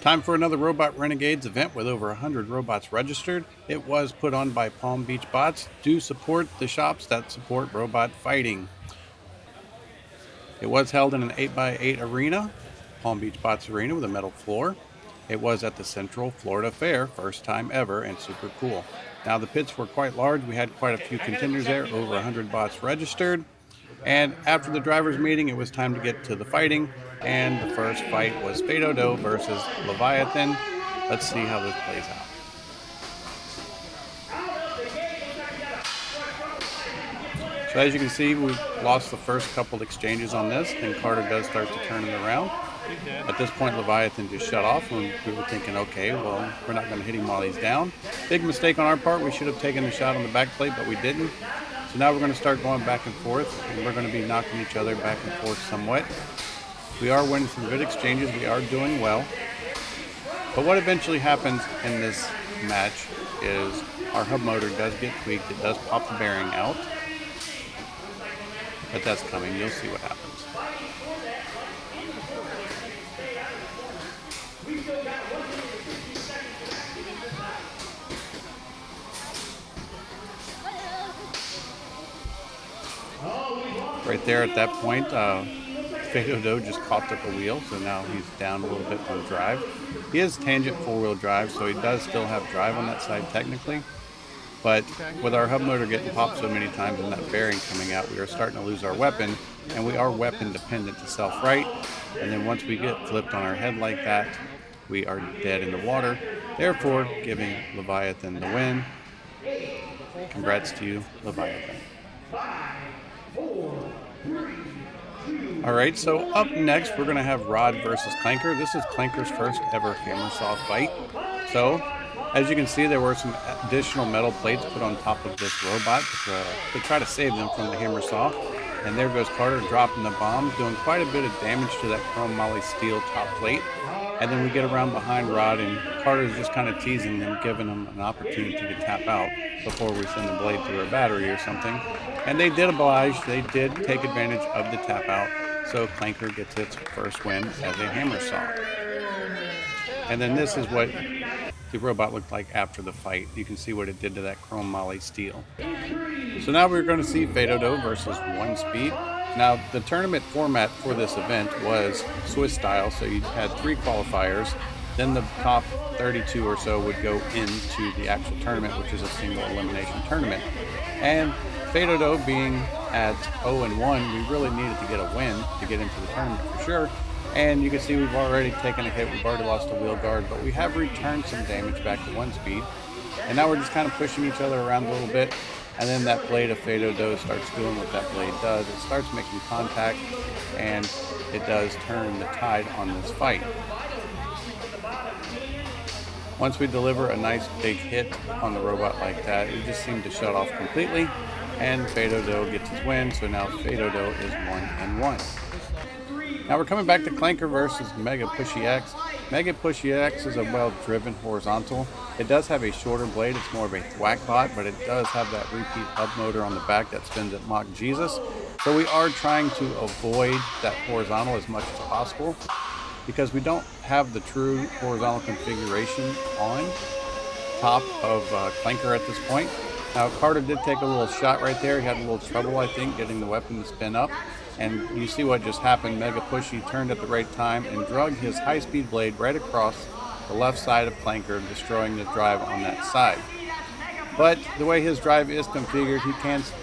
Time for another Robot Renegades event with over 100 robots registered. It was put on by Palm Beach Bots to support the shops that support robot fighting. It was held in an 8x8 arena, Palm Beach Bots Arena with a metal floor. It was at the Central Florida Fair, first time ever, and super cool. Now the pits were quite large. We had quite a few contenders there, over 100 bots registered. And after the drivers' meeting, it was time to get to the fighting. And the first fight was Fais versus Leviathan. Let's see how this plays out. So as you can see, we lost the first couple exchanges on this. Then Carter does start to turn it around. At this point, Leviathan just shut off, and we were thinking, okay, well, we're not going to hit him while he's down. Big mistake on our part. We should have taken the shot on the back plate, but we didn't. So now we're going to start going back and forth, and we're going to be knocking each other back and forth somewhat. We are winning some good exchanges. We are doing well. But what eventually happens in this match is our hub motor does get tweaked. It does pop the bearing out. But that's coming. You'll see what happens. Right there at that point, Fais just coughed up a wheel, so now he's down a little bit from drive. He is tangent four-wheel drive, so he does still have drive on that side technically. But with our hub motor getting popped so many times and that bearing coming out, we are starting to lose our weapon, and we are weapon dependent to self-right. And then once we get flipped on our head like that, we are dead in the water, therefore giving Leviathan the win. Congrats to you, Leviathan. Alright, so up next we're going to have Rod versus Clanker. This is Clanker's first ever hammer saw fight. So, as you can see, there were some additional metal plates put on top of this robot to try to save them from the hammer saw. And there goes Carter dropping the bomb, doing quite a bit of damage to that chrome moly steel top plate. And then we get around behind Rod, and Carter's just kind of teasing them, giving them an opportunity to tap out before we send the blade through a battery or something. And they did oblige. They did take advantage of the tap out. So Clanker gets its first win as a hammer saw. And then this is what the robot looked like after the fight. You can see what it did to that chrome moly steel. So now we're going to see Fais versus One Speed. Now the tournament format for this event was Swiss style, so you had 3 qualifiers. Then the top 32 or so would go into the actual tournament, which is a single elimination tournament. And Fais being at 0-1, we really needed to get a win to get into the tournament for sure. And you can see we've already taken a hit. We've already lost a wheel guard, but we have returned some damage back to One Speed. And now we're just kind of pushing each other around a little bit. And then that blade of Fais starts doing what that blade does. It starts making contact, and it does turn the tide on this fight. Once we deliver a nice big hit on the robot like that, it just seemed to shut off completely. And Fais gets his win, so now Fais is 1-1. Now we're coming back to Clanker versus Mega Pushy X. Mega Pushy X is a well-driven horizontal. It does have a shorter blade. It's more of a thwack bot, but it does have that repeat hub motor on the back that spins at Mach Jesus. So we are trying to avoid that horizontal as much as possible because we don't have the true horizontal configuration on top of Clanker at this point. Now Carter did take a little shot right there. He had a little trouble, I think, getting the weapon to spin up. And you see what just happened. Mega Pushy turned at the right time and drug his high-speed blade right across the left side of Clanker, destroying the drive on that side. But the way his drive is configured,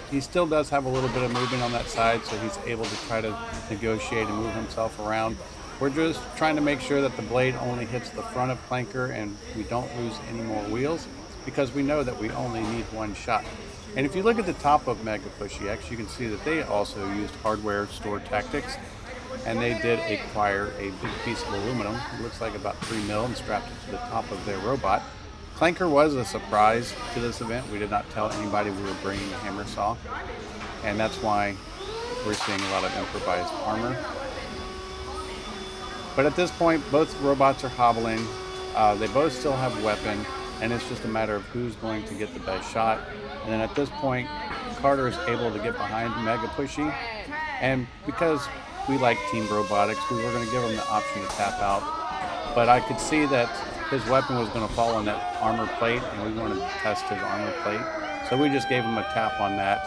he still does have a little bit of movement on that side, so he's able to try to negotiate and move himself around. We're just trying to make sure that the blade only hits the front of Clanker and we don't lose any more wheels, because we know that we only need one shot. And if you look at the top of Mega Pushy X, you can see that they also used hardware store tactics, and they did acquire a big piece of aluminum. It looks like about 3 mil, and strapped it to the top of their robot. Clanker was a surprise to this event. We did not tell anybody we were bringing a hammer saw, and that's why we're seeing a lot of improvised armor. But at this point, both robots are hobbling. They both still have weapon, and it's just a matter of who's going to get the best shot. And then at this point, Carter is able to get behind Mega Pushy, and because we like team robotics, we were going to give him the option to tap out. but I could see that his weapon was going to fall on that armor plate, and we wanted to test his armor plate. So we just gave him a tap on that,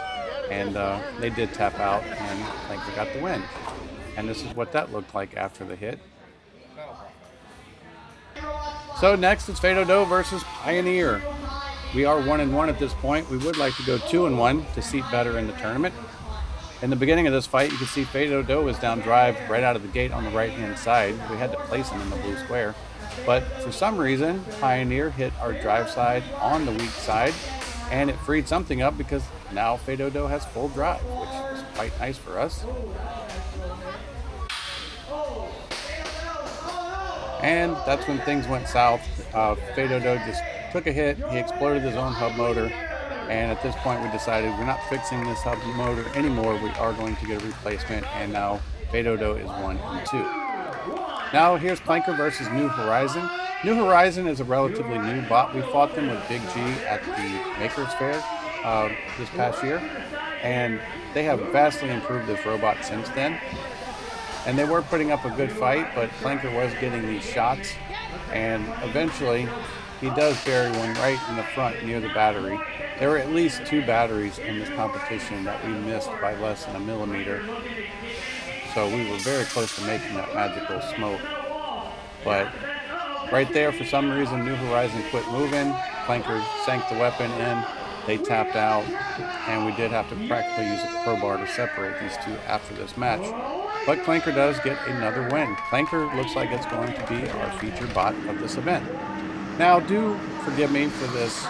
and they did tap out, and Clanker got the win. And this is what that looked like after the hit. So next it's Fais versus Pioneer. We are 1-1 at this point. We would like to go 2-1 to seat better in the tournament. In the beginning of this fight, you can see Fais was down drive right out of the gate on the right-hand side. We had to place him in the blue square. But for some reason, Pioneer hit our drive side on the weak side, and it freed something up because now Fais has full drive, which is quite nice for us. And that's when things went south. Fais just took a hit. He exploded his own hub motor. And at this point, we decided we're not fixing this hub motor anymore. We are going to get a replacement. And now Fais is 1-2. Now here's Clanker versus New Horizon. New Horizon is a relatively new bot. We fought them with Big G at the Makers Fair this past year. And they have vastly improved this robot since then. And they were putting up a good fight, but Clanker was getting these shots. And eventually, he does bury one right in the front near the battery. There were at least 2 batteries in this competition that we missed by less than a millimeter. So we were very close to making that magical smoke. But right there, for some reason, New Horizon quit moving. Clanker sank the weapon in. They tapped out. And we did have to practically use a crowbar to separate these 2 after this match. But Clanker does get another win. Clanker looks like it's going to be our featured bot of this event. Now, do forgive me for this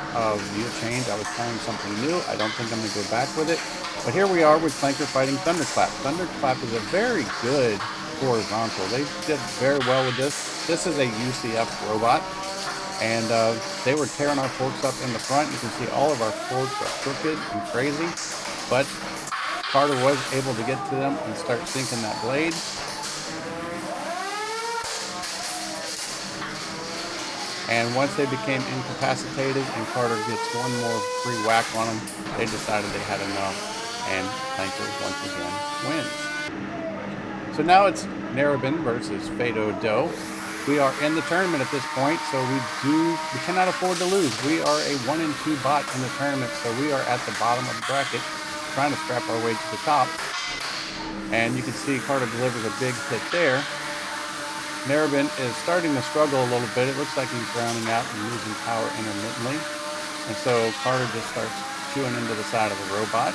view change. I was trying something new. I don't think I'm going to go back with it. But here we are with Clanker fighting Thunderclap. Thunderclap is a very good horizontal. They did very well with this. This is a UCF robot. And they were tearing our forks up in the front. You can see all of our forks are crooked and crazy. But Carter was able to get to them and start sinking that blade. And once they became incapacitated and Carter gets one more free whack on them, they decided they had enough, and Clanker once again wins. So now it's Narrabin versus Fais. We are in the tournament at this point, so we cannot afford to lose. We are a 1-2 bot in the tournament, so we are at the bottom of the bracket, trying to scrap our way to the top. And you can see Carter delivers a big hit there. Narrabin is starting to struggle a little bit. It looks like he's drowning out and losing power intermittently. And so Carter just starts chewing into the side of the robot.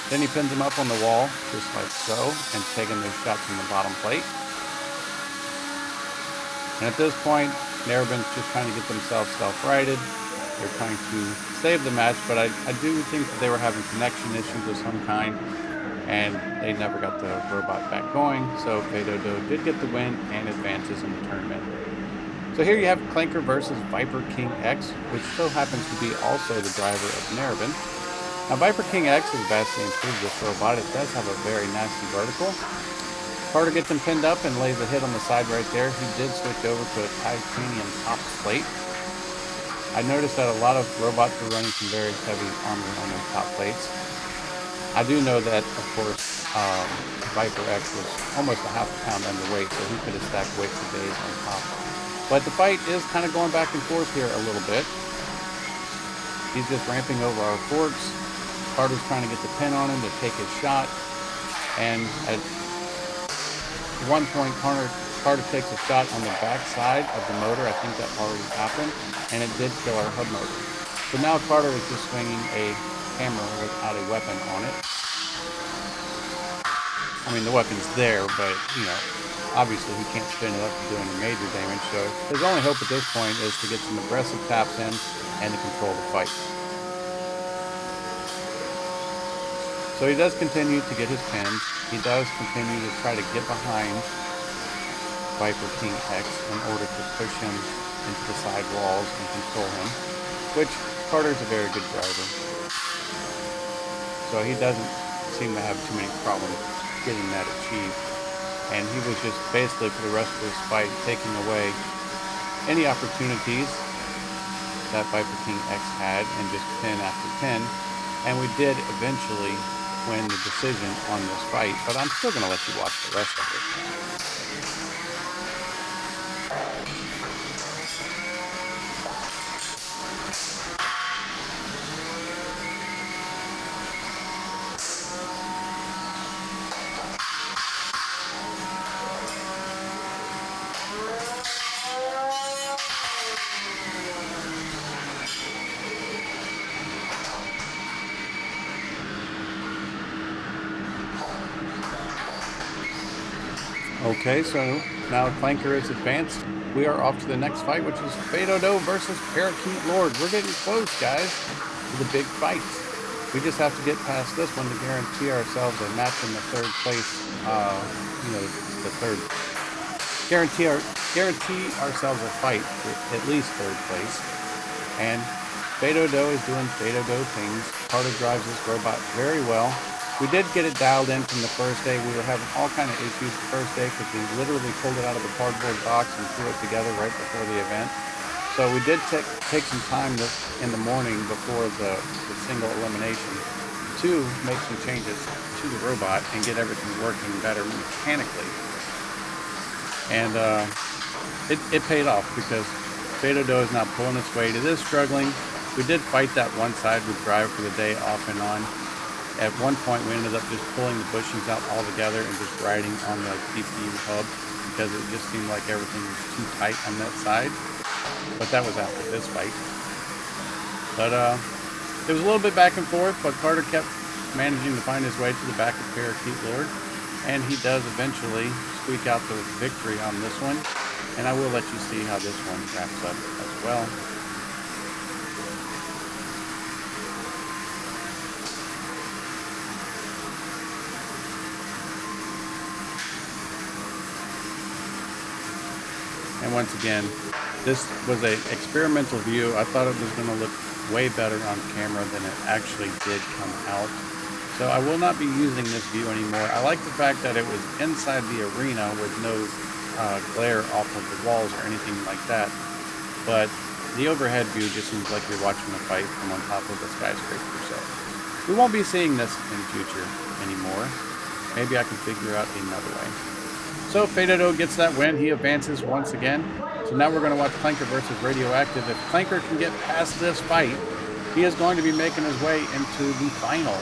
Then he pins him up on the wall, just like so, and taking those shots from the bottom plate. And at this point, Narrabin's just trying to get themselves self-righted. They're trying to save the match, but I do think that they were having connection issues of some kind, and they never got the robot back going. So Fais did get the win and advances in the tournament. So here you have Clanker versus Viper King X, which still happens to be also the driver of Narrabin. Now Viper King X has vastly improved this robot. It does have a very nasty vertical. Carter gets him pinned up and lays a hit on the side right there. He did switch over to a titanium top plate. I noticed that a lot of robots were running some very heavy armor on their top plates. I do know that, of course, Viper X was almost a half a pound underweight, so he could have stacked weight for days on top. But the fight is kind of going back and forth here a little bit. He's just ramping over our forks. Carter's trying to get the pin on him to take his shot. And at one point, Carter takes a shot on the back side of the motor. I think that already happened, and it did kill our hub motor. So now Carter is just swinging a hammer without a weapon on it. I mean, the weapon's there, but, obviously he can't spin it up to do any major damage. So his only hope at this point is to get some aggressive taps in and to control the fight. So he does continue to get his pins. He does continue to try to get behind Viper King X in order to push him into the side walls and control him, which Carter's a very good driver. So he doesn't seem to have too many problems getting that achieved. And he was just basically for the rest of this fight taking away any opportunities that Viper King X had and just pin after pin. And we did eventually win the decision on this fight, but I'm still going to let you watch the rest of it. Okay, so now Clanker is advanced. We are off to the next fight, which is Fais versus Parakeet Lord. We're getting close, guys, to the big fight. We just have to get past this one to guarantee ourselves a match in the third place. Guarantee ourselves a fight for at least third place. And Fais is doing Fais things. Carter drives this robot very well. We did get it dialed in from the first day. We were having all kind of issues the first day because we literally pulled it out of a cardboard box and threw it together right before the event. So we did take some time in the morning before the single elimination to make some changes to the robot and get everything working better mechanically. And it paid off because Fais is now pulling its weight. It is struggling. We did fight that one side with drive for the day off and on. At one point, we ended up just pulling the bushings out all together and just riding on the CPU hub because it just seemed like everything was too tight on that side. But that was after this fight. But it was a little bit back and forth, but Carter kept managing to find his way to the back of Parakeet Lord, and he does eventually squeak out the victory on this one. And I will let you see how this one wraps up as well. And once again, this was an experimental view. I thought it was going to look way better on camera than it actually did come out. So I will not be using this view anymore. I like the fact that it was inside the arena with no glare off of the walls or anything like that. But the overhead view just seems like you're watching a fight from on top of a skyscraper. So we won't be seeing this in the future anymore. Maybe I can figure out another way. So Fais gets that win. He advances once again. So now we're going to watch Clanker versus Radioactive. If Clanker can get past this fight, he is going to be making his way into the final.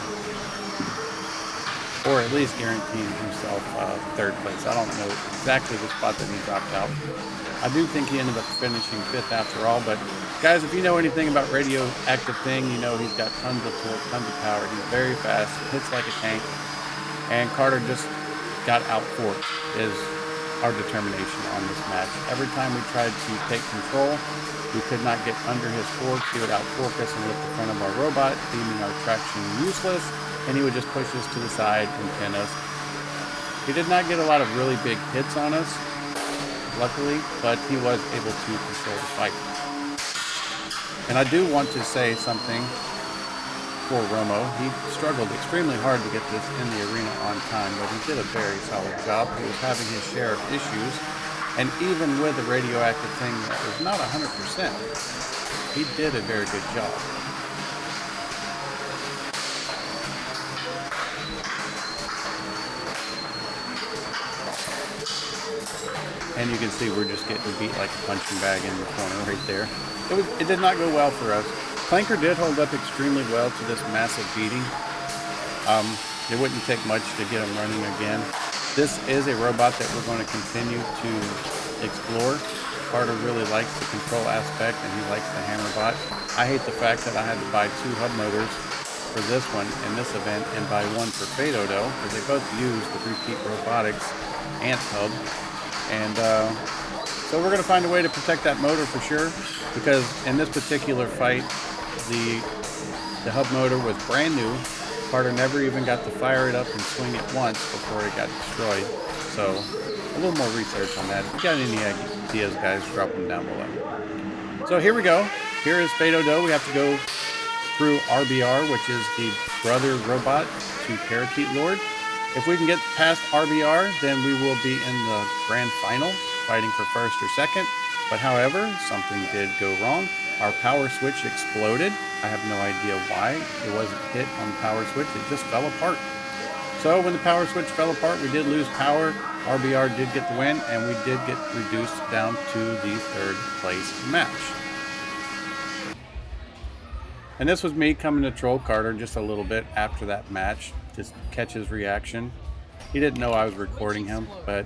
Or at least guaranteeing himself third place. I don't know exactly the spot that he dropped out. I do think he ended up finishing 5th after all. But guys, if you know anything about Radioactive thing, you know he's got tons of torque, tons of power. He's very fast, hits like a tank. And Carter just got out-forked is our determination on this match. Every time we tried to take control, we could not get under his forks. He would out-fork us and lift the front of our robot, deeming our traction useless, and he would just push us to the side and pin us. He did not get a lot of really big hits on us, luckily, but he was able to control the fight. And I do want to say something for Romo. He struggled extremely hard to get this in the arena on time, but he did a very solid job. He was having his share of issues, and even with a radioactive thing that was not 100%, he did a very good job. And you can see we're just getting beat like a punching bag in the corner right there. It did not go well for us. Clanker did hold up extremely well to this massive beating. It wouldn't take much to get him running again. This is a robot that we're going to continue to explore. Carter really likes the control aspect and he likes the hammer bot. I hate the fact that I had to buy 2 hub motors for this one in this event and buy one for Fais because they both use the Repeat Robotics Ant hub. And so we're going to find a way to protect that motor for sure, because in this particular fight, the hub motor was brand new. Carter never even got to fire it up and swing it once before it got destroyed. So a little more research on that. If you got any ideas, guys, drop them down below. So here we go. Here is Fais. We have to go through RBR, which is the brother robot to Parakeet Lord. If we can get past RBR, then we will be in the grand final, fighting for first or second. But however, something did go wrong. our power switch exploded. I have no idea why. It wasn't hit on the power switch. It just fell apart. So when the power switch fell apart, we did lose power. RBR did get the win, and we did get reduced down to the 3rd place match. And this was me coming to troll Carter just a little bit after that match, just catch his reaction. He didn't know I was recording him, but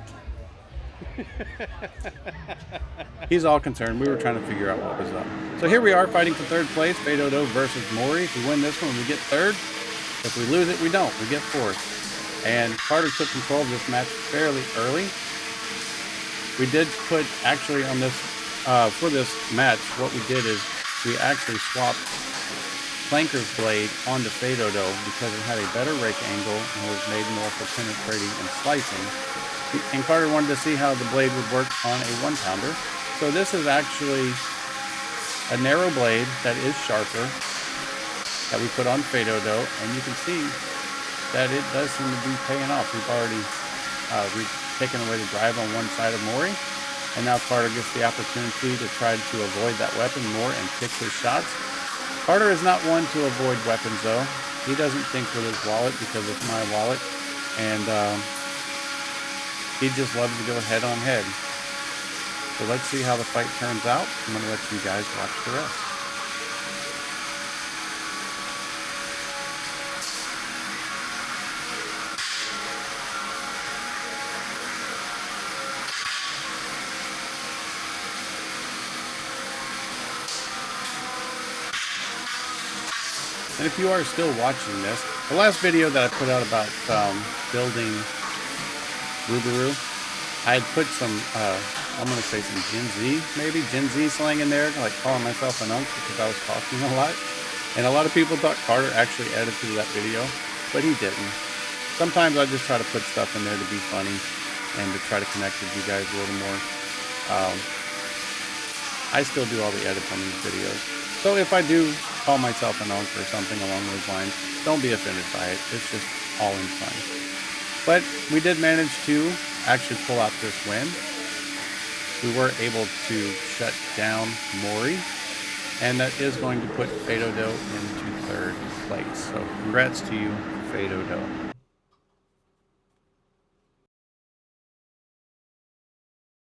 he's all concerned. We were trying to figure out what was up. So here we are fighting for 3rd place, Fais versus Maury. If we win this one, we get 3rd. If we lose it, we don't. We get 4th. And Carter took control of this match fairly early. We did put, actually on this, for this match, what we did is we actually swapped Clanker's blade onto Fais because it had a better rake angle and was made more for penetrating and slicing. And Carter wanted to see how the blade would work on a 1-pounder. So this is actually a narrow blade that is sharper that we put on Fais, and you can see that it does seem to be paying off. We've already taken away the drive on one side of Maury, and now Carter gets the opportunity to try to avoid that weapon more and pick his shots. Carter is not one to avoid weapons though. He doesn't think with his wallet because it's my wallet, and he just loves to go head on head. So let's see how the fight turns out. I'm going to let you guys watch the rest. And if you are still watching this, the last video that I put out about building Rubaru, I had put some, I'm going to say some Gen Z slang in there, like calling myself an unk because I was talking a lot. And a lot of people thought Carter actually edited that video, but he didn't. Sometimes I just try to put stuff in there to be funny and to try to connect with you guys a little more. I still do all the edits on these videos. So if I do call myself an unk or something along those lines, don't be offended by it. It's just all in fun. But we did manage to actually pull out this win. We were able to shut down Maury, and that is going to put Fais into 3rd place. So congrats to you, Fais.